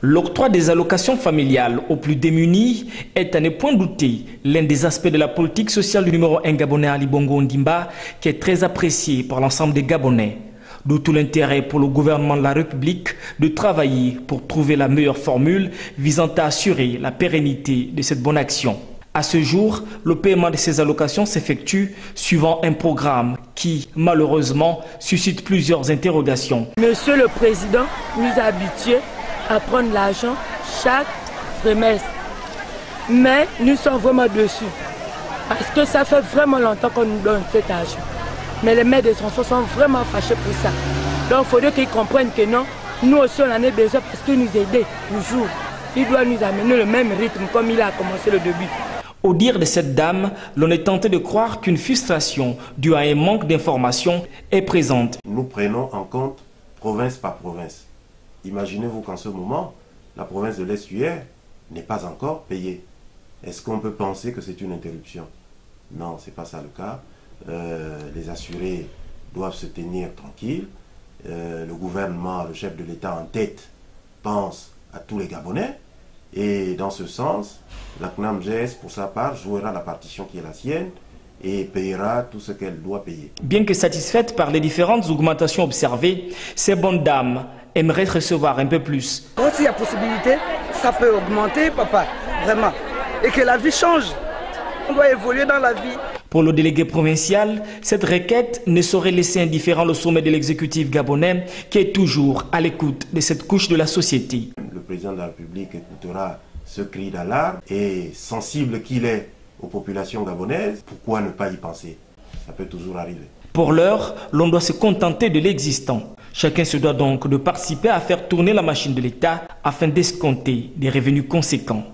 L'octroi des allocations familiales aux plus démunis est à ne point douter l'un des aspects de la politique sociale du numéro 1 gabonais Ali Bongo Ondimba qui est très apprécié par l'ensemble des Gabonais. D'où tout l'intérêt pour le gouvernement de la République de travailler pour trouver la meilleure formule visant à assurer la pérennité de cette bonne action. À ce jour, le paiement de ces allocations s'effectue suivant un programme qui, malheureusement, suscite plusieurs interrogations. Monsieur le Président nous a habitués à prendre l'argent chaque trimestre. Mais nous sommes vraiment dessus. Parce que ça fait vraiment longtemps qu'on nous donne cet argent. Mais les mères des enfants sont vraiment fâchés pour ça. Donc il faudrait qu'ils comprennent que non, nous aussi on en a besoin parce qu'il nous aide toujours. Il doit nous amener le même rythme comme il a commencé le début. Au dire de cette dame, l'on est tenté de croire qu'une frustration due à un manque d'information est présente. Nous prenons en compte province par province. Imaginez-vous qu'en ce moment, la province de l'Est-Uer n'est pas encore payée. Est-ce qu'on peut penser que c'est une interruption? Non, ce n'est pas ça le cas. Les assurés doivent se tenir tranquilles. Le gouvernement, le chef de l'État en tête, pense à tous les Gabonais. Et dans ce sens, la CNAMGS, pour sa part, jouera la partition qui est la sienne et payera tout ce qu'elle doit payer. Bien que satisfaite par les différentes augmentations observées, ces bonnes dames aimeraient recevoir un peu plus. Quand il y a possibilité, ça peut augmenter, papa, vraiment. Et que la vie change. On doit évoluer dans la vie. Pour le délégué provincial, cette requête ne saurait laisser indifférent le sommet de l'exécutif gabonais qui est toujours à l'écoute de cette couche de la société. Le président de la République écoutera ce cri d'alarme et sensible qu'il est aux populations gabonaises, pourquoi ne pas y penser? Ça peut toujours arriver. Pour l'heure, l'on doit se contenter de l'existant. Chacun se doit donc de participer à faire tourner la machine de l'État afin d'escompter des revenus conséquents.